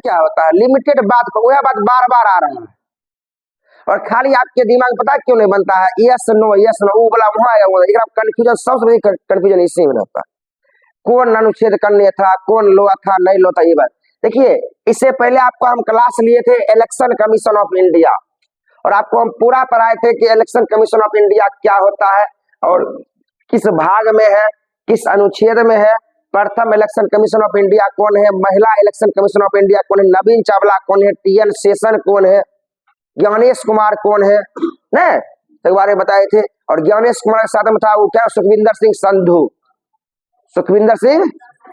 क्या होता है, लिमिटेड बात पर वह बात बार बार आ रहा है और खाली आपके दिमाग पता क्यों नहीं बनता है, यस नो वो बोला वहां आया वो कंफ्यूजन, सबसे बड़ी कंफ्यूजन इसी में रहता है। कौन अनुच्छेद करने था, कौन लो था नहीं लो था, ये बात देखिए। इससे पहले आपको हम क्लास लिए थे इलेक्शन कमीशन ऑफ इंडिया और आपको हम पूरा पढ़ाए थे कि इलेक्शन कमीशन ऑफ इंडिया क्या होता है और किस भाग में है, किस अनुच्छेद में है। प्रथम इलेक्शन कमीशन ऑफ इंडिया कौन है, महिला इलेक्शन कमीशन ऑफ इंडिया कौन है, नवीन चावला कौन है, टीएन शेषन कौन है, ज्ञानेश कुमार कौन है, न तो बारे बताए थे। और ज्ञानेश कुमार के साथ में था वो क्या, सुखविंदर सिंह संधू, सुखविंदर सिंह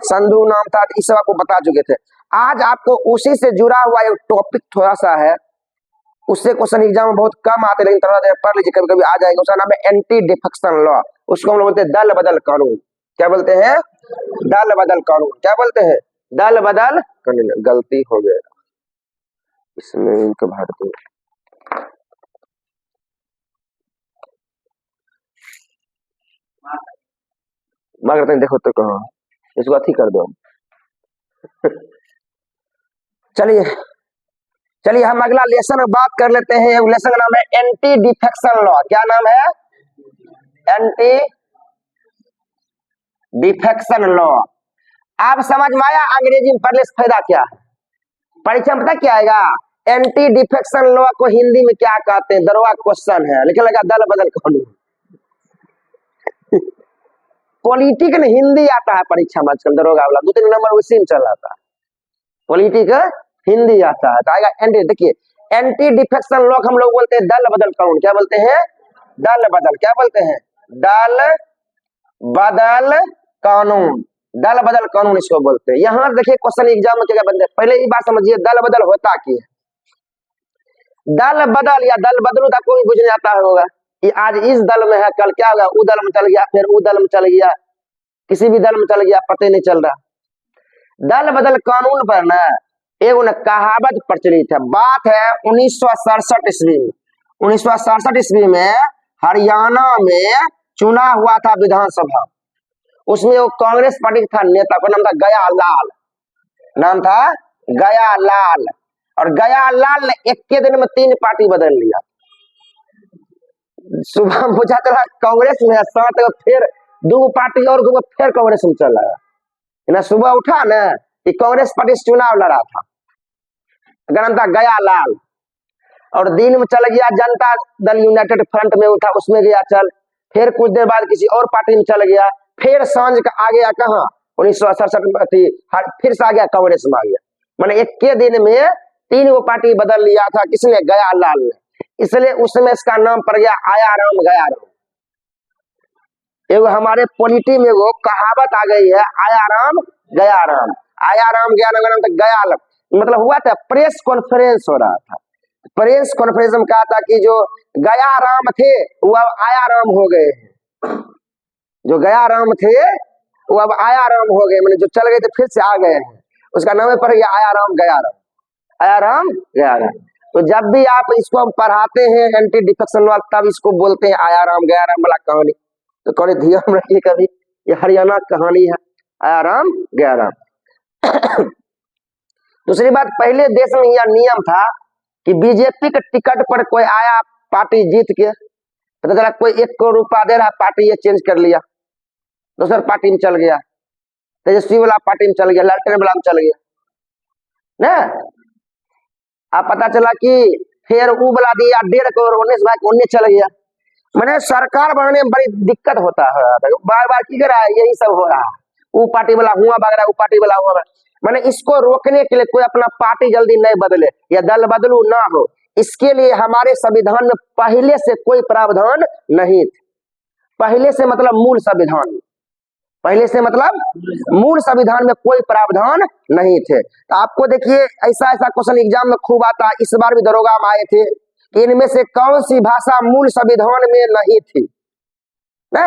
संधू नाम था, इस सब आपको बता चुके थे। आज आपको उसी से जुड़ा हुआ एक टॉपिक थोड़ा सा है, उससे क्वेश्चन एग्जाम में बहुत कम आते लेकिन थोड़ा देर पढ़ लीजिए, कभी कभी आ जाएगा। उसका नाम है एंटी डिफेक्शन लॉ, उसको हम लोग बोलते हैं दल बदल कानून। क्या बोलते हैं, दल बदल कानून। क्या बोलते हैं, दल बदल कानून। गलती हो गया इसमें इनको भारत मगर देखो तो कहो, इसको अथी कर दो। चलिए चलिए हम अगला लेसन बात कर लेते हैं। लेसन का नाम है एंटी डिफेक्शन लॉ। क्या नाम है, एंटी डिफेक्शन लॉ। आप समझ में आया अंग्रेजी में पढ़ने से फायदा क्या है, परीक्षा में पता क्या आएगा, एंटी डिफेक्शन लॉ को हिंदी में क्या कहते हैं, दरवा क्वेश्चन है, लिखा लगा दल बदल कानून। पॉलिटिकल हिंदी आता है परीक्षा में आजकल, दरोगा वाला 2-3 नंबर उसी में चल आता है, पॉलिटिकल हिंदी आता है तो आएगा एंटी। देखिए एंटी डिफेक्शन लॉ हम लोग बोलते हैं दल बदल कानून। क्या बोलते हैं, दल बदल, क्या बोलते हैं, दल बदल कानून, दल बदल कानून इसको बोलते हैं। यहां देखिए क्वेश्चन एग्जाम में क्या बनते हैं, पहले ये बात समझिए दल बदल होता क्या है। दल बदल या दल बदलू था कोई कुछ नहीं आता होगा, ये आज इस दल में है कल क्या होगा उ दल में चल गया, फिर उ दल में चल गया, किसी भी दल में चल गया, पता नहीं चल रहा। दल बदल कानून पर ना एगो न कहावत प्रचलित है, बात है 1967 ईस्वी में। 1967 ईस्वी में हरियाणा में चुना हुआ था विधानसभा, उसमें वो कांग्रेस पार्टी था नेता का नाम था गया लाल, नाम था गया लाल। और गया लाल ने 1 दिन में 3 पार्टी बदल लिया। सुबह मुझे चला कांग्रेस में, साथ फिर 2 पार्टी और फिर कांग्रेस में चला ना। सुबह उठा ना कि कांग्रेस पार्टी से चुनाव लड़ा था, नाम था गया लाल। और दिन में चल गया जनता दल यूनाइटेड फ्रंट में उठा, उसमें गया चल, फिर कुछ देर बाद किसी और पार्टी में चल गया, फिर सांझ का आ गया कहाँ 1967 फिर से आ गया कांग्रेस में आ गया। मैंने 1 दिन में 3 पार्टी बदल लिया था, किसने, गया लाल ने। इसलिए उसमें इसका नाम पड़ गया आया राम गया राम। एगो हमारे पॉलिटी में वो कहावत आ गई है आया राम गया राम, आया राम गया राम, नाम गया लग। मतलब हुआ था प्रेस कॉन्फ्रेंस हो रहा था, प्रेस कॉन्फ्रेंस में कहा था कि जो गया राम थे वो अब आया राम हो गए हैं, जो गया राम थे वो अब आया राम हो गए, मैंने जो चल गए थे फिर से आ गए हैं, उसका नाम पड़ गया आया राम गया राम, आया राम गया राम। तो जब भी आप इसको हम पढ़ाते हैं एंटी डिफेक्शन लॉ, तब इसको बोलते हैं आया राम गया राम वाला कहानी। तो कौन ध्यान रखिए, कभी ये हरियाणा कहानी है, आया राम गया राम। दूसरी बात, पहले देश में यह नियम था कि बीजेपी के टिकट पर कोई आया पार्टी जीत के, पता चला कोई 1 करोड़ रुपया दे रहा, पार्टी ये चेंज कर लिया, दूसर पार्टी में चल गया, तेजस्वी वाला पार्टी में चल गया, लालटेन वाला में चल गया ना। अब पता चला कि फिर वो वाला दिया 1.5 करोड़, 19 चल गया। मैंने सरकार बनाने में बड़ी दिक्कत होता है, बार बार की कर रहा है, यही सब हो रहा है, वो पार्टी वाला हुआ भाग रहा है, वो पार्टी वाला हुआ। मैंने इसको रोकने के लिए कोई अपना पार्टी जल्दी नहीं बदले या दल बदलू ना हो, इसके लिए हमारे संविधान में पहले से कोई प्रावधान नहीं थे। पहले से मतलब मूल संविधान, पहले से मतलब मूल संविधान में कोई प्रावधान नहीं थे। तो आपको देखिए ऐसा ऐसा क्वेश्चन एग्जाम में खूब आता है, इस बार भी दरोगा में आए थे कि इनमें से कौन सी भाषा मूल संविधान में नहीं थी ना।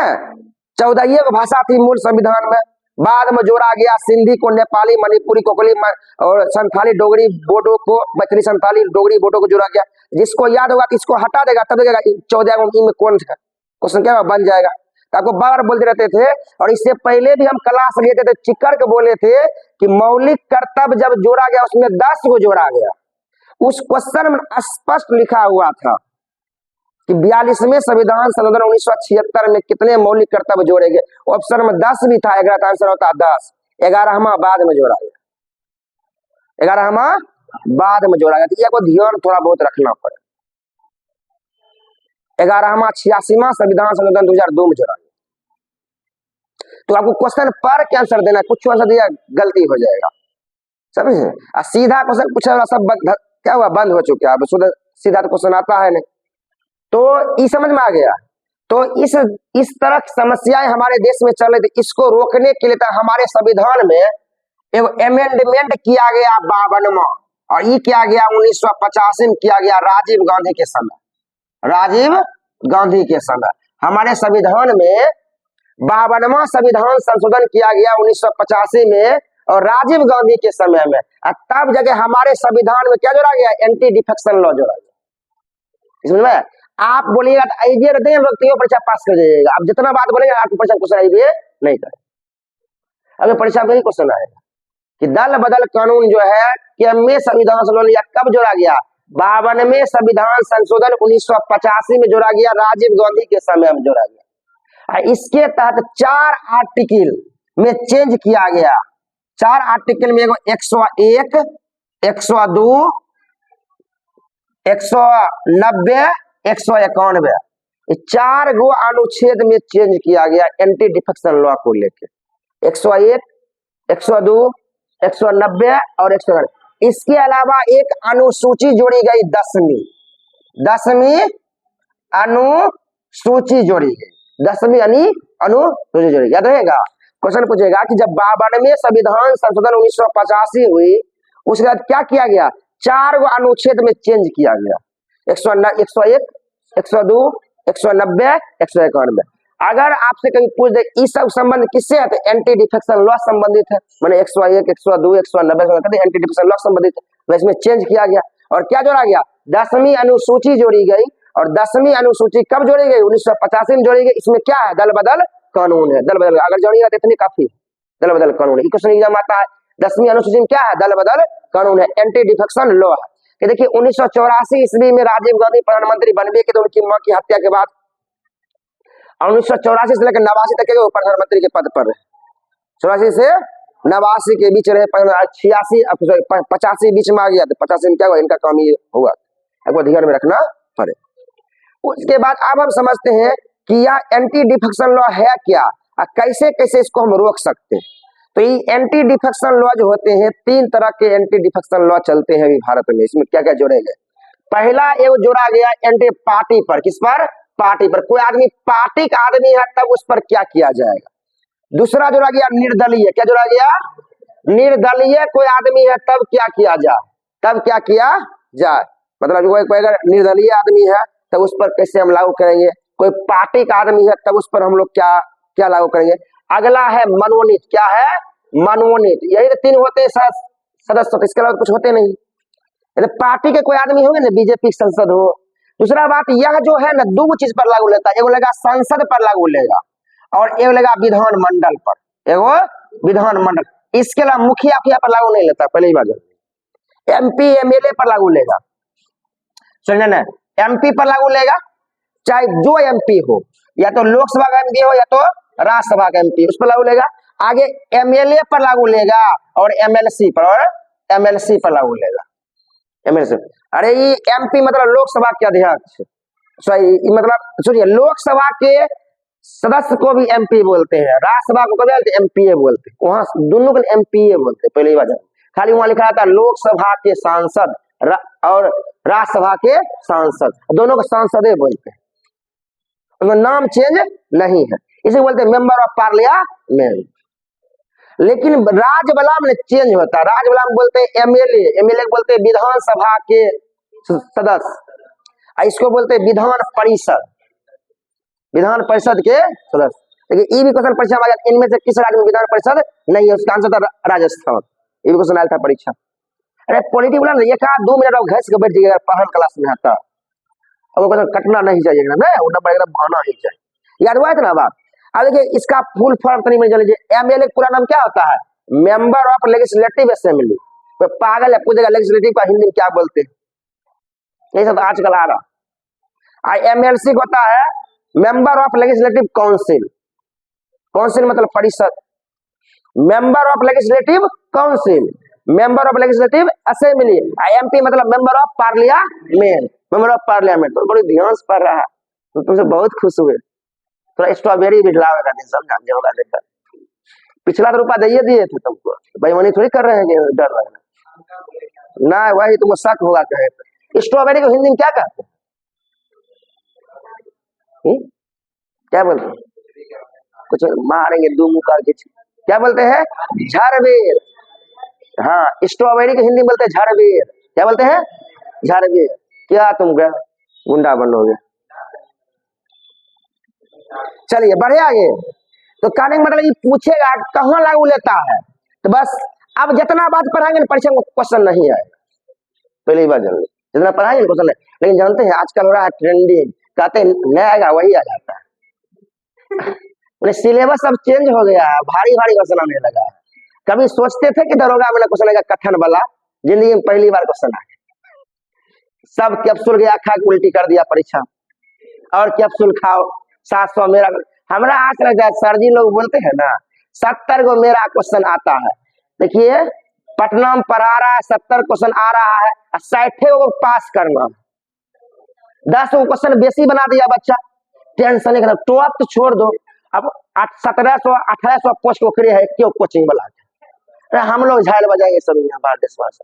14 भाषा थी मूल संविधान में, बाद में जोड़ा गया सिंधी को, नेपाली, मणिपुरी, कोकली और संथाली, डोगरी, बोडो को, मैथिली, संथाली, डोगरी, बोडो को जोड़ा गया। जिसको याद होगा कि इसको हटा देगा तब देगा 14 में कौन था क्वेश्चन क्या बन जाएगा। आपको बार बोलते रहते थे। और इससे पहले भी हम क्लास लेते थे, चिकर के बोले थे कि मौलिक कर्तव्य जब जोड़ा गया उसमें 10 को जोड़ा गया। उस क्वेश्चन में स्पष्ट लिखा हुआ था कि 42वें संविधान संशोधन 1976 में कितने मौलिक कर्तव्य जोड़े गए। ऑप्शन में 10 भी था, 11 का आंसर होता 10। 11वां बाद में जोड़ा गया, 11वां बाद में जोड़ा गया। तो ये को ध्यान थोड़ा बहुत रखना पड़े। 11वां 86वां संविधान संशोधन 2002 में जोड़ा गया। तो आपको क्वेश्चन पर क्या आंसर देना है, कुछ आंसर दिया गलती हो जाएगा, समझे। सीधा क्वेश्चन पूछा सब क्या हुआ, बंद हो चुका है। अब सीधा तो क्वेश्चन आता है नहीं। तो ये समझ में आ गया। तो इस तरह की समस्याएं हमारे देश में चल रही थी। इसको रोकने के लिए हमारे संविधान में एक अमेंडमेंट किया गया 52वां, और ये किया गया 1985 में किया गया, राजीव गांधी के समय। राजीव गांधी के समय हमारे संविधान में 52वां संविधान संशोधन किया गया 1985 में, और राजीव गांधी के समय में। तब जगह हमारे संविधान में क्या जोड़ा गया, एंटी डिफेक्शन लॉ जोड़ा गया। इसमें आप बोलिएगा तो आईबीए रहते हैं, परीक्षा पास कर जाइएगा। आप जितना बात बोलेंगे आपको परीक्षा क्वेश्चन आईबीए नहीं करे। अगर परीक्षा में ही क्वेश्चन आएगा कि दल बदल कानून जो है कि संविधान संशोधन कब जोड़ा गया, 52वें संविधान संशोधन 1985 में जोड़ा गया, राजीव गांधी के समय में जोड़ा गया। इसके तहत 4 आर्टिकल में चेंज किया गया। 4 आर्टिकल में 101, 102, 190, 191, 4 गो अनुच्छेद में चेंज किया गया एंटी डिफेक्शन लॉ को लेकर। 101, 102, 190 और 191। इसके अलावा एक अनुसूची जोड़ी गई, 10वीं अनुसूची जोड़ी गई, 10वीं अनुसूची जोड़ी। याद रहेगा, क्वेश्चन पूछेगा कि जब 52वें संविधान संशोधन 1985 हुई, उसके बाद क्या किया गया, 4 गो अनुच्छेद में चेंज किया गया। 101, 102, 190, 191। अगर आपसे कभी पूछ दे इस सब संबंध किससे है, तो एंटी डिफेक्शन लॉ संबंधित है। मैंने 101, 102, 190 एंटी डिफेक्शन लॉ संबंधित है, वैसे में चेंज किया गया। और क्या जोड़ा गया, 10वीं अनुसूची जोड़ी गई। और 10वीं अनुसूची कब जोड़ी गई, 1985 में जोड़ी गई। इसमें क्या है, दल बदल कानून है। दल बदल अगर जोड़िएगा तो इतनी काफी, दल बदल कानून है। क्वेश्चन एग्जाम आता है, 10वीं अनुसूची में क्या है, दल बदल कानून है, एंटी डिफेक्शन लॉ है। कि देखिए 1984 ईस्वी में राजीव गांधी प्रधानमंत्री बन गए तो उनकी मां की हत्या के बाद 1984 से लेकर 89 तक के वो प्रधानमंत्री के पद पर रहे। 84 से 89 के बीच रहे। 86 85 बीच में आ गया, तो 85 में क्या हुआ, इनका काम ये हुआ। एक बार ध्यान में रखना पड़े। उसके बाद अब हम समझते हैं कि यह एंटी डिफेक्शन लॉ है क्या, कैसे कैसे इसको हम रोक सकते हैं। तो ये एंटी डिफेक्शन लॉ जो होते हैं, 3 तरह के एंटी डिफेक्शन लॉ चलते हैं अभी भारत में। इसमें क्या क्या जोड़े गए, पहला एक जोड़ा गया एंटी पार्टी पर। किस पर, पार्टी पर। कोई आदमी पार्टी का आदमी है तब उस पर क्या किया जाएगा। दूसरा जोड़ा गया निर्दलीय। क्या जोड़ा गया, निर्दलीय कोई आदमी है तब क्या किया जाए, तब क्या किया जाए। मतलब कोई अगर निर्दलीय आदमी है तब उस पर कैसे हम लागू करेंगे। कोई पार्टी का आदमी है तब उस पर हम लोग क्या क्या लागू करेंगे। अगला है मनोनीत। क्या है, मनोनीत। यही तो 3 होते हैं सदस्य, इसके अलावा कुछ होते नहीं। पार्टी के कोई आदमी होंगे ना, बीजेपी संसद हो। दूसरा बात यह जो है ना, 2 चीज पर लागू लेता है। एगो लगा संसद पर लागू लेगा, और एगो लगा विधानमंडल पर, एगो विधानमंडल। इसके अलावा मुखिया पर लागू नहीं लेता, पहले ही बात। एमपी एमएलए पर लागू लेगा, समझे ना, एमपी पर लागू लेगा, चाहे जो एमपी हो, या तो लोकसभा का एमपी हो या तो राज्यसभा का एमपी, उस पर लागू लेगा। आगे एमएलए पर लागू लेगा, और एमएलसी पर लागू लेगा। एमएलसी, अरे ये एमपी मतलब लोकसभा के अध्यक्ष, सही, मतलब सुनिए, लोकसभा के सदस्य को भी एमपी बोलते हैं, राज्यसभा को कभी एमपीए बोलते हैं। वहां दोनों को एमपीए बोलते हैं, पहले ही बात। खाली वहां लिखा था लोकसभा के सांसद और राज्यसभा के सांसद, दोनों को सांसदे बोलते हैं, उसमें नाम चेंज नहीं है। इसे बोलते हैं मेंबर ऑफ पार्लियामेंट। लेकिन राज्यसभा में चेंज होता है। राज्यसभा में बोलते हैं एमएलए बोलते हैं विधानसभा के सदस्य, इसको बोलते हैं विधान परिषद के सदस्य। लेकिन ये भी क्वेश्चन परीक्षा में, इनमें से किस राज्य में विधान परिषद नहीं है, उसका आंसर था राजस्थान। ये भी क्वेश्चन आया था परीक्षा। अरे पॉलिटी बोला ना, ये कहा 2 मिनट और घस के बैठ जाइएगा, पढ़न क्लास में आता, अब क्वेश्चन कटना नहीं चाहिए ना, वो नंबर एकदम आना ही चाहिए। याद हुआ था ना बात। अब देखिए इसका फुल फॉर्म तो नहीं मुझे लीजिए, एमएलए पूरा नाम क्या होता है? Member of legislative assembly. कोई पागल है पूछेगा लेजिस्लेटिव का हिंदी में क्या बोलते हैं, ये सब आजकल आ रहा। एमएलसी होता है member of legislative council, council मतलब परिषद, member of legislative council, member of legislative assembly. MP मतलब member of parliament, member of parliament. तो बड़ी ध्यान से पढ़ रहा है, तो तुमसे बहुत खुश हुए। थोड़ा स्ट्रॉबेरी भी खिलावेगा नहीं, समझा होगा देखा। पिछला तो रुपया दिए दिए थे तुमको, बेईमानी थोड़ी कर रहे हैं कि डर लग रहा ना, वही तुमको शक होगा कहे तो। स्ट्रॉबेरी को हिंदी में क्या कहते हैं? क्या बोलते हैं? कुछ मारेंगे दो मुका के, क्या बोलते हैं? झाड़बेर। हाँ, स्ट्रॉबेरी को हिंदी में बोलते हैं झाड़बेर। क्या बोलते हैं? झाड़बेर। क्या तुम गए गुंडा बनोगे? चलिए बढ़े आगे। तो कहने का मतलब ये पूछेगा कहाँ लागू लेता है, तो बस अब जितना बात पढ़ाएंगे ना परीक्षा में क्वेश्चन नहीं आएगा, पहली बार जान लो। जितना पढ़ाएंगे क्वेश्चन नहीं, लेकिन जानते हैं आजकल हो रहा है ट्रेंडिंग, कहते हैं नहीं आएगा वही आ जाता है। सिलेबस अब चेंज हो गया है, भारी भारी क्वेश्चन आने लगा है। कभी सोचते थे कि दरोगा में क्वेश्चन आएगा कठिन वाला, जिंदगी में पहली बार क्वेश्चन आ गया। सब कैप्सूल गया खा के उल्टी कर दिया परीक्षा, और कैप्सूल खाओ 700 मेरा। हमारा आस लगता है सर जी लोग बोलते हैं ना 70 को मेरा क्वेश्चन आता है। देखिए पटना में पढ़ा रहा है, 70 क्वेश्चन आ रहा है, 60 को पास करना, 10 को क्वेश्चन बेसी बना दिया बच्चा, टेंशन नहीं। टॉप तो छोड़ दो, अब 1700 1800 पोस्ट ओकरे है, क्यों कोचिंग वाला हम लोग झाल बजाएंगे सब यहाँ बाहर देशवास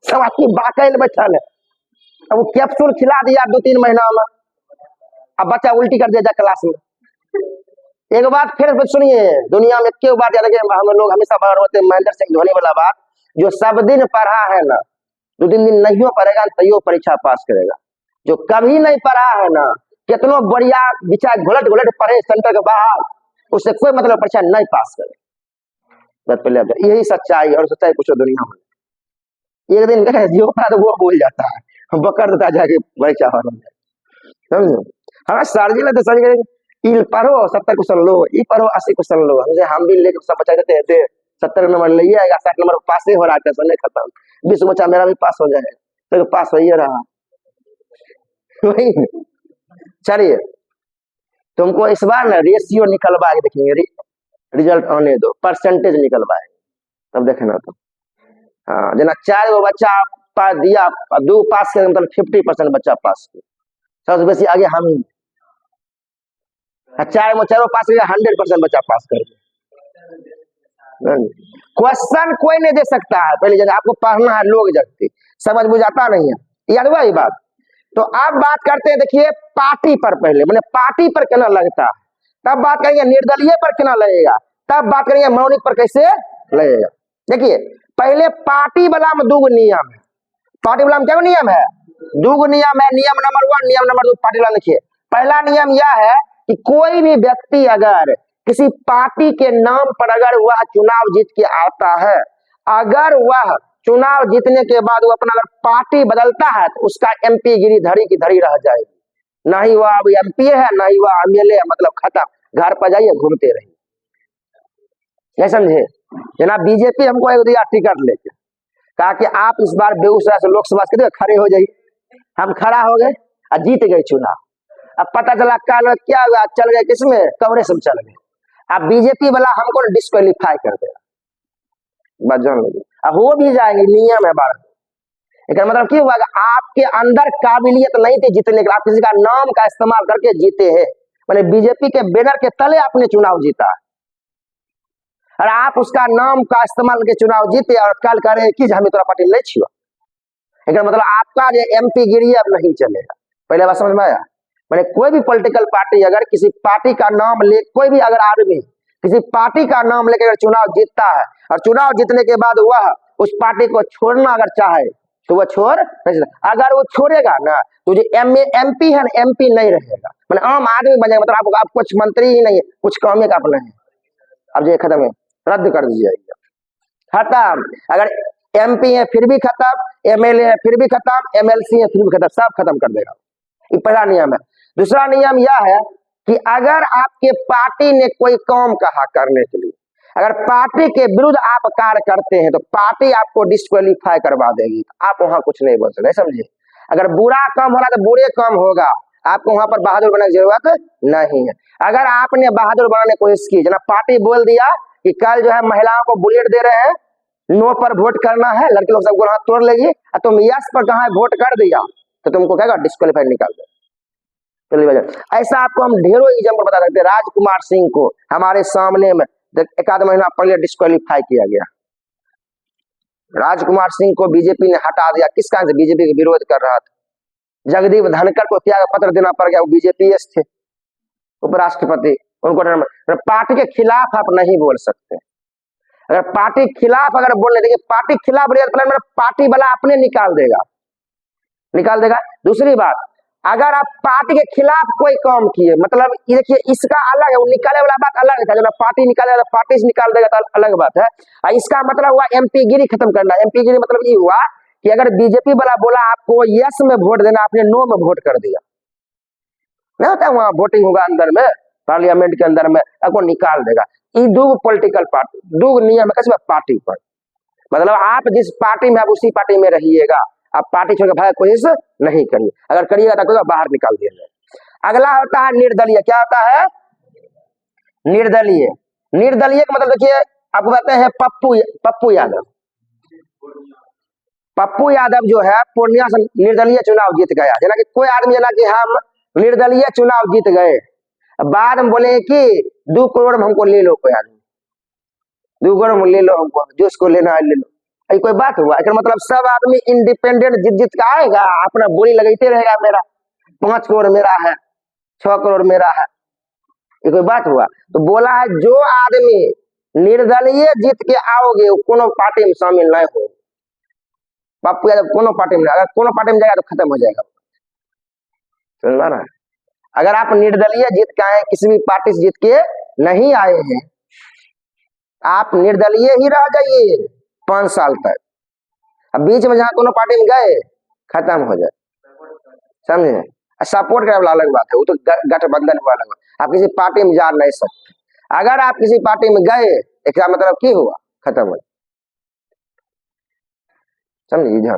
सब आपकी बाकैल बैठल है। अब वो कैप्सूल खिला दिया 2-3 महीना में, अब बच्चा उल्टी कर दिया क्लास में। एक बात फिर सुनिए, दुनिया में एक बात याद रखिए, हम लोग हमेशा बार होते महेंद्र सिंह धोनी वाला बात, जो सब दिन पढ़ा है ना 2-3 दिन नहीं पढ़ेगा तैयो परीक्षा पास करेगा। जो कभी नहीं पढ़ा है ना, कितनो बढ़िया विचार घोलट घोलट पढ़े सेंटर के बाहर, उससे कोई मतलब परीक्षा नहीं पास करे। पहले यही सच्चाई, और सच्चाई कुछ दुनिया में एक दिन जो तो वो बोल जाता है, बकर देता जाके परीक्षा हो रहा है। समझो हमारा सर जी तो सर जी पढ़ो 70 क्वेश्चन लो, ये पढ़ो 80 क्वेश्चन लो, हम भी लेके सब बच्चा देते थे 70 नंबर ले आएगा, 60 नंबर पास ही हो रहा है, टेंशन नहीं खत्म, 20 बच्चा मेरा भी पास हो जाए, तो पास हो ही रहा। वही चलिए तुमको इस बार ना रेशियो निकलवा के देखेंगे, रिजल्ट आने दो, परसेंटेज निकलवाएंगे तब देखना तुम। हाँ जना 4 गो बच्चा पास दिया, 2 पास के मतलब 50% बच्चा पास किया, सबसे बेसी आगे हम ही। 4 पास किया 100% बच्चा पास कर दिया। क्वेश्चन कोई नहीं दे सकता है, पहले जगह आपको पढ़ना है, लोग जगते समझ बुझाता नहीं है, याद हुआ ये बात। तो अब बात करते हैं, देखिए पार्टी पर, पहले मैंने पार्टी पर क्या लगता, तब बात करेंगे निर्दलीय पर क्या लगेगा, तब बात करेंगे मौलिक पर कैसे लगेगा। देखिए पहले पार्टी वाला में 2 नियम है, पार्टी वाला में क्या नियम है? 2 नियम है। नियम नंबर 1, नियम नंबर 2 पार्टी वाला लिखिए। पहला नियम यह है कि कोई भी व्यक्ति अगर किसी पार्टी के नाम पर अगर वह चुनाव जीत के आता है, अगर वह चुनाव जीतने के बाद वो अपना अगर पार्टी बदलता है तो उसका एमपी गिरी धरी की धरी रह जाएगी। ना ही वह अब एमपी है, ना ही वह एमएलए, मतलब खत्म, घर पर जाइए घूमते रहिए। नहीं समझे? जना बीजेपी हमको एक दिया टिकट लेके, कहा कि आप इस बार बेगूसराय से लोकसभा के खड़े हो जाइए। हम खड़ा हो गए और जीत गए चुनाव। अब पता चला कल क्या हुआ, चल गए किसमें? कांग्रेस में चल गए। अब बीजेपी वाला हमको डिस्क्वालीफाई कर देगा, बात जान लीजिए। अब हो भी जाएंगे, नियम है भारत। इसका मतलब क्या हुआ? आपके अंदर काबिलियत नहीं थी जीतने के, आप किसी का नाम का इस्तेमाल करके जीते हैं, मैंने बीजेपी के बैनर के तले आपने चुनाव जीता है, और आप उसका नाम का इस्तेमाल करके चुनाव जीते और कल कह रहे हैं कि हमें तोरा पार्टी नहीं छियो। इसका मतलब आपका जो एमपी गिरी अब नहीं चलेगा। पहले बात समझ में आया? मैंने कोई भी पॉलिटिकल पार्टी अगर किसी पार्टी का नाम ले, कोई भी अगर आदमी किसी पार्टी का नाम लेकर अगर चुनाव जीतता है और चुनाव जीतने के बाद वह उस पार्टी को छोड़ना अगर चाहे तो वह छोड़ नहीं सकता। अगर वो छोड़ेगा ना तो जो एमपी है ना, एमपी नहीं रहेगा, मतलब आम आदमी बन जाएगा। मतलब आप कुछ मंत्री ही नहीं है, कुछ काम का अपना है, अब ये खत्म है, रद्द कर दी जाएगी, खत्म। अगर एमपी है फिर भी खत्म, एमएलए है फिर भी खत्म, एमएलसी है फिर भी खत्म, सब खत्म कर देगा। ये पहला नियम है। दूसरा नियम यह है कि अगर आपके पार्टी ने कोई काम कहा करने के लिए, अगर पार्टी के विरुद्ध आप कार्य करते हैं तो पार्टी आपको डिस्क्वालीफाई करवा देगी, आप वहां कुछ नहीं बोल सकते, समझिए। अगर बुरा काम हो रहा है तो बुरे काम होगा, आपको वहां पर बहादुर बनने की जरूरत नहीं है। अगर आपने बहादुर बनाने की कोशिश की, जना पार्टी बोल दिया कि कल जो है महिलाओं को बुलेट दे रहे हैं, नो पर वोट करना है, लड़के लोग सबको हाथ तोड़ लेगी, और तुम यस पर कहा वोट कर दिया तो तुमको कहेगा डिस्क्वालीफाई निकाल दे। ऐसा आपको हम ढेरों एग्जाम्पल बता सकते हैं। राजकुमार सिंह को हमारे सामने में एक आध महीना पहले डिस्क्वालीफाई किया गया। राजकुमार सिंह को बीजेपी ने हटा दिया, किस कारण से? बीजेपी का विरोध कर रहा था। जगदीप धनखड़ को त्याग पत्र देना पड़ गया, वो बीजेपीएस थे, उपराष्ट्रपति, उनको पार्टी के खिलाफ आप नहीं बोल सकते। अगर पार्टी के खिलाफ अगर बोलने देखिए, पार्टी के खिलाफ बोले पार्टी वाला अपने निकाल देगा। दूसरी बात, अगर आप पार्टी के खिलाफ कोई काम किए, मतलब ये देखिए इसका अलग है, वो निकाले वाला बात अलग है। जब पार्टी निकालेगा तो पार्टी से निकाल देगा तो अलग बात है। इसका मतलब हुआ एमपी गिरी खत्म करना। एमपी गिरी मतलब ये हुआ कि अगर बीजेपी वाला बोला आपको यस में वोट देना, आपने नो में वोट कर दिया, नहीं होता वहां वोटिंग होगा अंदर में, पार्लियामेंट के अंदर में, आपको निकाल देगा। ये दो पॉलिटिकल पार्टी, दो नियम है पार्टी पर, मतलब आप जिस पार्टी में आप उसी पार्टी में रहिएगा, आप पार्टी छोड़कर भाग कोशिश नहीं करिए, अगर करिएगा तो बाहर निकाल दिया जाए। अगला होता है निर्दलीय। क्या होता है? निर्दलीय। निर्दलीय का मतलब देखिए, आपको कहते हैं पप्पू यादव। पप्पू यादव जो है पूर्णिया से निर्दलीय चुनाव जीत गया। जना कि कोई आदमी जना कि हम निर्दलीय चुनाव जीत गए, बाद में बोले कि 2 करोड़ में हमको ले लो, कोई आदमी 2 करोड़ में ले लो हमको, जो उसको लेना है ले लो। ऐसी कोई बात हुआ? मतलब सब आदमी इंडिपेंडेंट जीत का आएगा, अपना बोली लगाते रहेगा, मेरा 5 करोड़ मेरा है, 6 करोड़ मेरा है, ये कोई बात हुआ? तो बोला है जो आदमी निर्दलीय जीत के आओगे वो कोनो पार्टी में शामिल नहीं हो। पप्पू यादव कोनो पार्टी में, अगर कोनो पार्टी में जाएगा तो खत्म हो जाएगा, समझ रहा है? अगर आप निर्दलीय जीत के आए, किसी भी पार्टी से जीत के नहीं आए हैं, आप निर्दलीय ही रह जाइए 5 साल तक। अब बीच में जहां कोनो पार्टी में गए, खत्म हो जाए, समझे? सपोर्ट करने वाला अलग बात है, वो तो गठबंधन हुआ अलग। आप किसी पार्टी में जा नहीं सकते। अगर आप किसी पार्टी में गए, इसका मतलब क्या हुआ? खत्म हो, समझिए।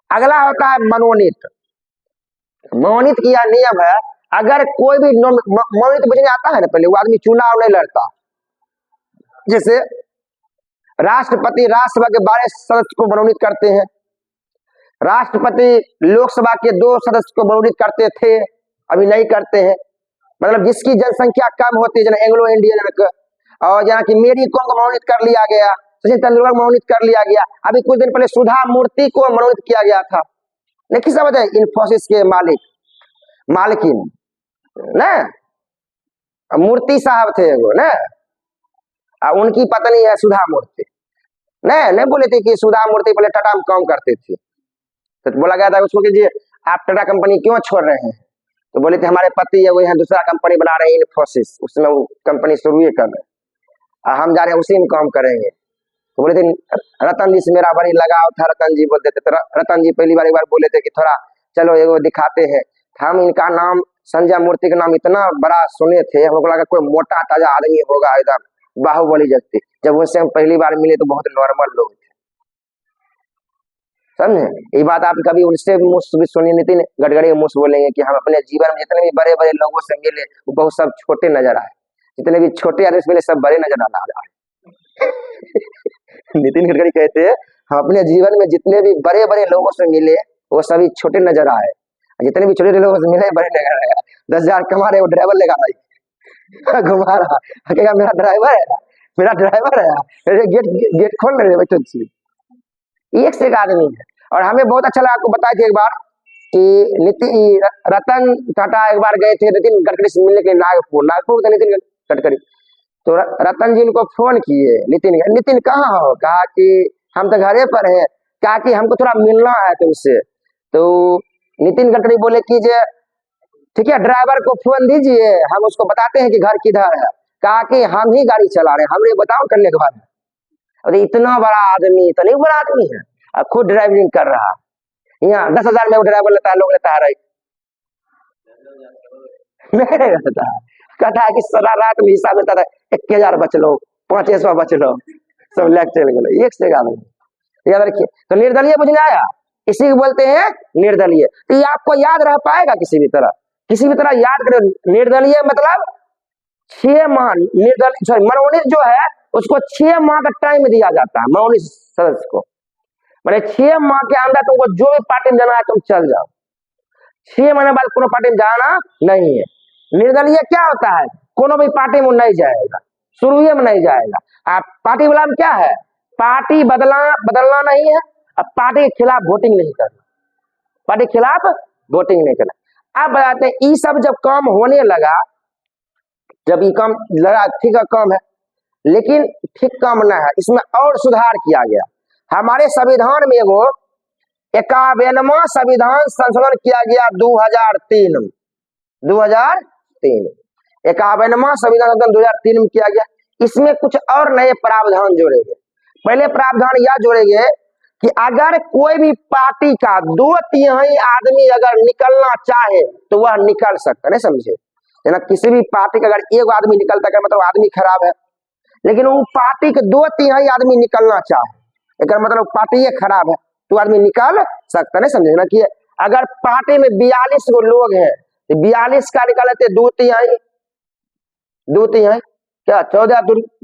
अगला होता है मनोनीत। मनोनीत किया नियम है, अगर कोई भी मनोनीत बुझने आता है ना, पहले वो आदमी चुनाव नहीं लड़ता। जैसे राष्ट्रपति राज्यसभा के 12 सदस्य को मनोनीत करते हैं, राष्ट्रपति लोकसभा के 2 सदस्य को मनोनीत करते थे, अभी नहीं करते हैं। मतलब जिसकी जनसंख्या कम होती है, जना एंग्लो इंडियन, और जहाँ की मेरी कॉम को मनोनीत कर लिया गया, सचिन तेंदुलकर को मनोनीत कर लिया गया। अभी कुछ दिन पहले सुधा मूर्ति को मनोनीत किया गया था। नहीं, किस समझ है? इन्फोसिस के मालिकिन न मूर्ति साहब थे वो न, उनकी पत्नी है सुधा मूर्ति। नहीं बोले थे कि सुधा मूर्ति पहले टाटा में काम करते थे, तो बोला गया था उसको कि जी आप टाटा कंपनी क्यों छोड़ रहे हैं? तो बोले थे हमारे पति है वो यहाँ दूसरा कंपनी बना रहे हैं इन्फोसिस, उसमें वो कंपनी शुरू ही कर रहे हैं, हम जा रहे हैं उसी में काम करेंगे। तो बोले थे रतन जी से मेरा बड़ी लगाव था, रतन जी बोलते थे। तो रतन जी पहली बार एक बार बोले थे कि थोड़ा चलो एगो दिखाते हैं। हम इनका नाम संजय मूर्ति का नाम इतना बड़ा सुने थे, हमको लगा कोई मोटा ताजा आदमी होगा, एकदम बाहुबली जगती। जब उनसे हम पहली बार मिले तो बहुत नॉर्मल लोग थे, समझे? ये बात आप कभी उनसे मुझसे सुनिए, नितिन गडकरी के मुझसे बोलेंगे कि हम अपने जीवन में जितने भी बड़े बड़े लोगों से मिले वो बहुत सब छोटे नजर आए, जितने भी छोटे आदमी से मिले सब बड़े नजर आ रहे। नितिन गडकरी कहते हैं हम अपने जीवन में जितने भी बड़े बड़े लोगों से मिले वो सभी छोटे नजर आए, जितने भी छोटे लोगों से मिले बड़े नजर आए। 10,000 कमा रहे वो ड्राइवर लेगा भाई, घुमा रहा कहेगा मेरा ड्राइवर है, गेट खोल रहे बैठो छी। एक से एक आदमी है। और हमें बहुत अच्छा लगा, आपको बताया था एक बार कि रतन टाटा एक बार गए थे नितिन गडकरी से मिलने के नागपुर था नितिन गडकरी। तो रतन जी उनको फोन किए, नितिन कहाँ हो? कहा कि हम तो घरे पर हैं। कहा कि हमको थोड़ा मिलना है तुमसे। तो नितिन गडकरी बोले कि ठीक है ड्राइवर को फोन दीजिए, हम उसको बताते हैं कि घर किधर है। कहा कि हम ही गाड़ी चला रहे हैं, हमने बताओ करने के बाद। अरे इतना बड़ा आदमी, इतना बड़ा आदमी है, खुद ड्राइविंग कर रहा है। यहाँ 10,000 में वो ड्राइवर लेता है, लोग लेता है। नहीं रहता, कहता है कि सारा रात में हिसाब में था 1000 बच लो, 500 बच लो, सब लेके चल गए एक से याद रखिए। तो निर्दलीय बुझने आया, इसी को बोलते हैं निर्दलीय। तो ये आपको याद रह पाएगा किसी भी तरह याद करो। निर्दलीय मतलब 6 माह, निर्दलीय सॉरी मनोनीत जो है उसको 6 माह का टाइम दिया जाता है मनोनीत सदस्य को। मैंने 6 माह के अंदर तुमको जो भी पार्टी में जाना है तुम चल जाओ, 6 महीने बाद कोनो पार्टी में जाना नहीं है। निर्दलीय क्या होता है, कोनो भी पार्टी में नहीं जाएगा, शुरू में नहीं जाएगा। आप पार्टी वाला में क्या है, पार्टी बदलना नहीं है, अब पार्टी के खिलाफ वोटिंग नहीं करना, पार्टी के खिलाफ वोटिंग नहीं करना। अब बताते हैं ये सब जब काम होने लगा, जब ये काम लगा ठीक है काम है, लेकिन ठीक काम ना है, इसमें और सुधार किया गया। हमारे संविधान में वो 51वां संविधान संशोधन किया गया 2003 में, 51वां संविधान संशोधन 2003 में किया गया। इसमें कुछ और नए प्रावधान जोड़े गए। पहले प्रावधान यह जोड़े गए कि अगर कोई भी पार्टी का 2/3 आदमी अगर निकलना चाहे तो वह निकल सकता, नहीं समझे, ना किसी भी पार्टी का अगर एक आदमी निकलता है मतलब आदमी खराब है, लेकिन वो पार्टी के 2/3 आदमी निकलना चाहे अगर मतलब पार्टी खराब है तो आदमी निकाल सकता, नहीं समझे ना। कि अगर पार्टी में 42 गो लोग हैं तो 42 का निकालते 2/3 क्या 14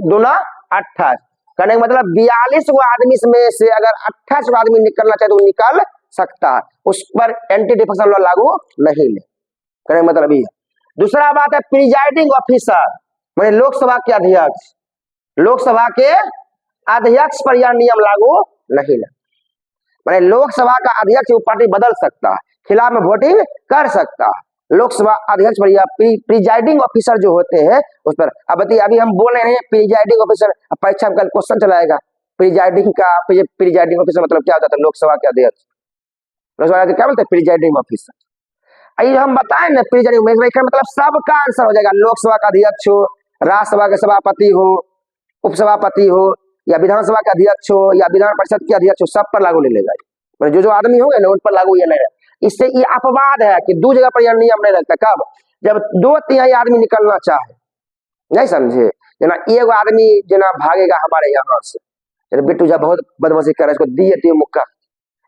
दूना 28, कहने का मतलब 42 गो आदमी में से अगर 28 गो आदमी निकलना चाहे तो निकल सकता है, उस पर एंटी डिफेक्शन लॉ लागू नहीं है, कहने का मतलब ये। दूसरा बात है प्रिजाइडिंग ऑफिसर, मैंने लोकसभा के अध्यक्ष, लोकसभा के अध्यक्ष पर यह नियम लागू नहीं है। मैंने लोकसभा का अध्यक्ष वो पार्टी बदल सकता है, खिलाफ में वोटिंग कर सकता है, लोकसभा अध्यक्ष पर या प्रिजाइडिंग ऑफिसर जो होते हैं उस पर। अब अभी हम बोल रहे हैं प्रिजाइडिंग ऑफिसर, परीक्षा में कल क्वेश्चन चलाएगा प्रिजाइडिंग का, प्रिजाइडिंग ऑफिसर मतलब क्या होता है, लोकसभा के अध्यक्ष, लोकसभा क्या बोलते हैं प्रिजाइडिंग ऑफिसर। ये हम बताएं ना प्रिजाइडिंग मतलब सबका आंसर हो जाएगा, लोकसभा का अध्यक्ष हो, राज्यसभा के सभापति हो, उपसभापति हो, या विधानसभा का अध्यक्ष हो, या विधान परिषद के अध्यक्ष हो, सब पर लागू ले लेगा। जो आदमी होंगे ना उन पर लागू ये नहीं है। इससे ये अपवाद है कि 2 जगह पर यह नियम नहीं लगता, कब, जब 2/3 आदमी निकलना चाहे, नहीं समझे। जना एक आदमी जना भागेगा हमारे यहाँ से, बिट्टू झा बहुत बदमाशी कर रहा है, इसको दिए मुक्का,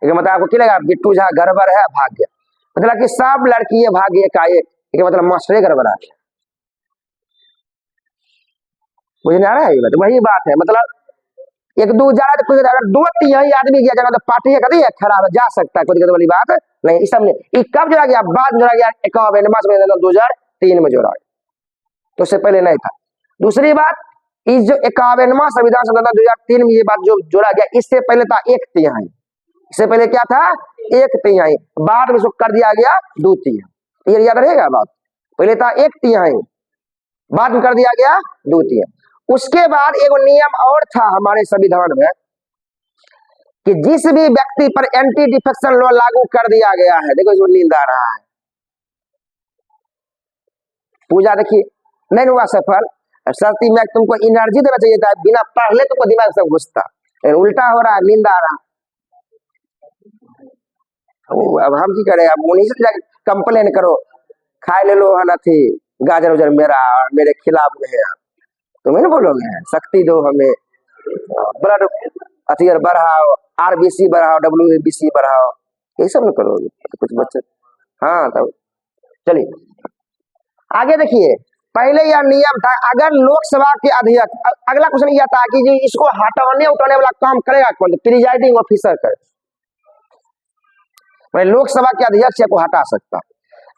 मतलब आपको क्या लगा बिट्टू झा गड़बड़ है भाग गया, मतलब कि सब लड़की भाग गए का एक मतलब मास्टर गड़बड़ आ गया, मुझे नहीं आ रहा है ये बात, वही बात है। मतलब 1-2 जा रहा है तो अगर 2/3 आदमी गया जाना तो पार्टी कहती है खराब है, जा सकता है, कोई दिक्कत वाली बात नहीं। इस सब ने ये कब जोड़ा गया, बाद जोड़ा गया 51वां 2003 में जोड़ा गया, तो उससे पहले नहीं था। दूसरी बात, इस जो 51वां संविधान संशोधन 2003 में ये बात जो जोड़ा गया, इससे पहले था 1/3, इससे पहले क्या था 1/3, बाद में इसको कर दिया गया 2/3, ये याद रहेगा बात। पहले था 1/3, बाद में कर दिया गया 2/3। उसके बाद एक नियम और था हमारे संविधान में कि जिस भी व्यक्ति पर एंटी डिफेक्शन लॉ लागू कर दिया गया है, देखो इसमें नींद आ रहा है, पूजा देखिए नहीं हुआ सफल, शर्ती में तुमको एनर्जी देना चाहिए था, बिना पढ़ले तुमको दिमाग सब घुसता, उल्टा हो रहा है, नींद आ रहा। अब हम की करें, अब उन्हीं से जाकर कंप्लेन करो, खाए ले लो है थी गाजर उजर मेरे खिलाफ में है, तुम्हें बोलोगे शक्ति दो हमें, ब्लड अथियर बढ़ाओ, RBC बढ़ाओ, WBC बढ़ाओ, ये सब नहीं करोगे कुछ बच्चे। हाँ तब चलिए आगे देखिए, पहले यह नियम था अगर लोकसभा के अध्यक्ष, अगला क्वेश्चन यह था कि जो इसको हटाने उठाने वाला काम करेगा कौन, प्रिजाइडिंग ऑफिसर करे, लोकसभा के अध्यक्ष को हटा सकता।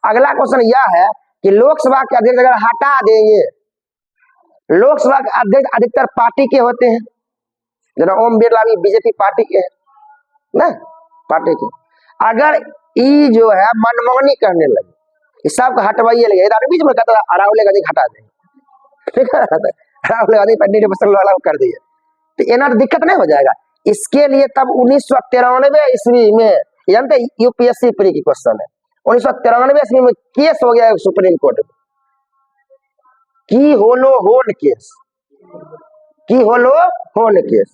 अगला क्वेश्चन यह है कि लोकसभा के अध्यक्ष अगर हटा देंगे, लोकसभा के अध्यक्ष अधिकतर पार्टी के होते हैं, जना ओम बिरला भी बीजेपी पार्टी के हैं ना, पार्टी के, अगर ये जो है मनमानी करने लगे, इस सब को हटवाइए लगे, बीच में कहता था राहुल गांधी हटा देंगे, ठीक है, राहुल गांधी पंडित वाला कर दिए, तो एना दिक्कत नहीं हो जाएगा। इसके लिए तब 1993 ईस्वी में, जानते UPSC प्री की क्वेश्चन है, 1993 ईस्वी में केस हो गया सुप्रीम कोर्ट में, की होलो होन केस, की होलो होन केस,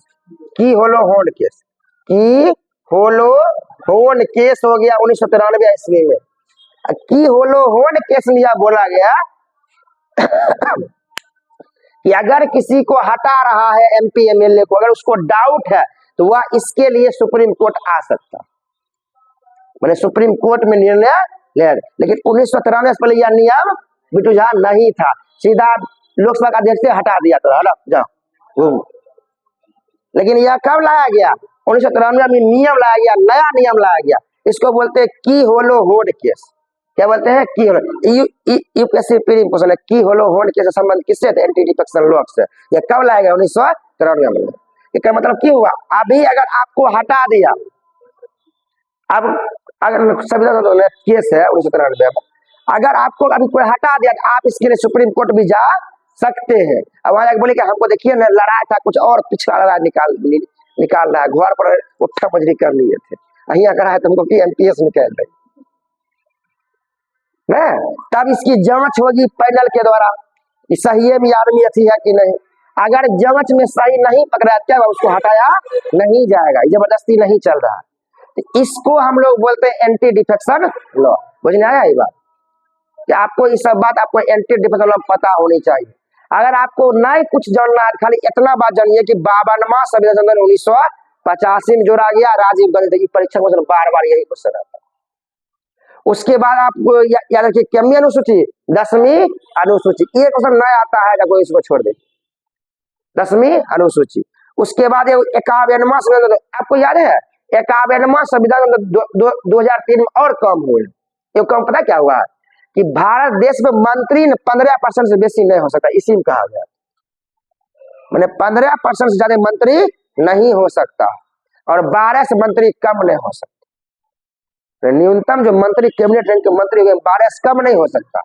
की होलो होन केस, की होलो होन केस हो गया 1993 ईस्वी में। की होलो होन केस में यह बोला गया कि अगर किसी को हटा रहा है एमपी एमएलए को, अगर उसको डाउट है तो वह इसके लिए सुप्रीम कोर्ट आ सकता, मैंने सुप्रीम कोर्ट में निर्णय ले। लेकिन 1993 से पहले यह नियम बिटूझा नहीं था, सीधा लोकसभा का अध्यक्ष से हटा दिया था, हटा जाओ। लेकिन यह कब लाया गया? 1993 में नियम लाया गया, नया नियम लाया गया। इसको बोलते हैं की होलो होड केस। क्या बोलते हैं? की होलो। यूपीएससी प्री क्वेश्चन है, की होलो होड केस का संबंध किससे थे? एंटी डिफेक्शन लॉ से। यह कब लाया गया? 1993 में। इसका मतलब क्या हुआ? अभी अगर आपको हटा दिया, अब अगर संविधान केस है 1993 में, अगर आपको अभी कोई हटा दिया तो आप इसके लिए सुप्रीम कोर्ट भी जा सकते हैं। अब वहां बोले कि हमको देखिए ना लड़ाई था कुछ और, पिछला लड़ाई निकाल रहा है, घर पर उठा मजरी कर लिए थे, अहिया करा है तुमको कि एमपीएस निकाल रही ना, तब इसकी जांच होगी पैनल के द्वारा, सही में आदमी अच्छी है कि नहीं। अगर जांच में सही नहीं पकड़ा क्या उसको हटाया नहीं जाएगा, जबरदस्ती नहीं चल रहा है। तो इसको हम लोग बोलते हैं एंटी डिफेक्शन लॉ। बुझने आया ये बात कि आपको ये सब बात आपको एंटी डिफेक्शन लॉ पता होनी चाहिए। अगर आपको नहीं कुछ जानना है, खाली इतना बात जानिए कि 52वां संविधान 1985 में जोड़ा गया, राजीव गांधी की परीक्षा क्वेश्चन बार यही क्वेश्चन आता है। उसके बाद आपको याद रखिए कितनी अनुसूची? 10वीं अनुसूची। ये क्वेश्चन नहीं आता है कोई इसको छोड़ दे, 10वीं अनुसूची। उसके बाद 51वां संविधान, आपको याद है 51वां संविधान 2003 में और कम हुए। ये कम पता क्या हुआ कि भारत देश में मंत्री 15% से बेसी नहीं हो सकता, इसी में कहा गया। मैंने 15% से ज्यादा मंत्री नहीं हो सकता और 12 से मंत्री कम नहीं हो सकता। न्यूनतम जो मंत्री कैबिनेट रैंक के मंत्री 12 से कम नहीं हो सकता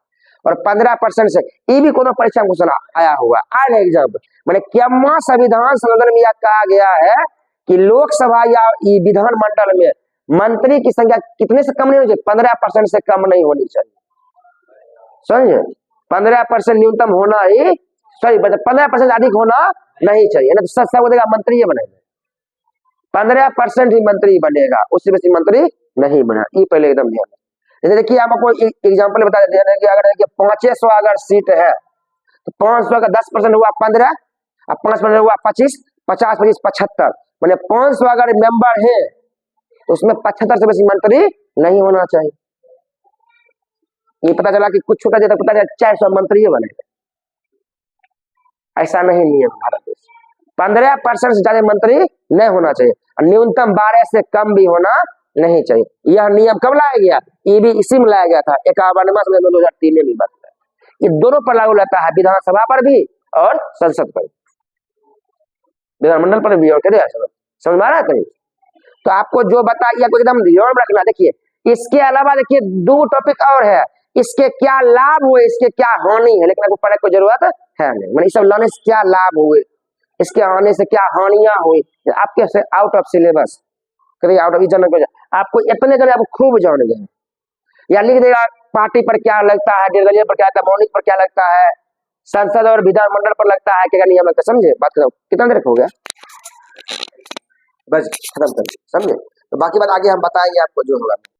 और 15% से। ये भी कोनो परीक्षा में क्वेश्चन आया हुआ आए एग्जाम। मैंने क्या संविधान संशोधन में यह कहा गया है कि लोकसभा या विधान मंडल में मंत्री की संख्या कितने से कम नहीं होनी चाहिए? 15% से कम नहीं होनी चाहिए, समझे? 15% न्यूनतम होना ही, सॉरी 15% अधिक होना नहीं चाहिए, ना तो सब बोलेगा मंत्री बनेगा, 15% ही मंत्री बनेगा, उससे बेसी मंत्री नहीं बना। ये पहले एकदम ध्यान। जैसे देखिए हम आपको एग्जांपल बता देते हैं कि अगर देखिए 500 अगर सीट है तो 500 का 10% हुआ 15, अब 5% हुआ 25, 50 25 75, मैंने 500 अगर मेंबर है तो उसमें 75 से बेसी मंत्री नहीं होना चाहिए। ये पता चला कि कुछ छोटा देता, पता चला 400 मंत्री बनेगा, ऐसा नहीं नियम भारत देश। 15% से ज्यादा मंत्री नहीं होना चाहिए और न्यूनतम 12 से कम भी होना नहीं चाहिए। यह नियम कब लाया गया? ये भी इसी में लाया गया था 51वां संविधान 2003 में बात है। ये दोनों पर लागू रहता है, विधानसभा पर भी और संसद पर, विधानमंडल पर भी और समझ में आ रहा है? तो आपको जो बताइए आपको एकदम ध्यान रखना। देखिए इसके अलावा देखिए 2 टॉपिक और है, इसके क्या लाभ हुए, इसके क्या हानि है, लेकिन आपको पढ़ने की जरूरत है नहीं। मैंने सब लाने से क्या लाभ हुए, इसके आने से क्या हानियां हुई, आपके से आउट ऑफ सिलेबस कभी आउट ऑफ जनरल आपको इतने जगह आपको खूब जान गए, या लिख देगा पार्टी पर क्या लगता है, निर्दलीय पर क्या लगता है, मौलिक पर क्या लगता है, संसद और विधानमंडल पर लगता है, क्या नियम लगता है। समझे बात? करो कितना देर हो गया, बस खत्म कर, समझे? तो बाकी बात आगे हम बताएंगे आपको जो होगा।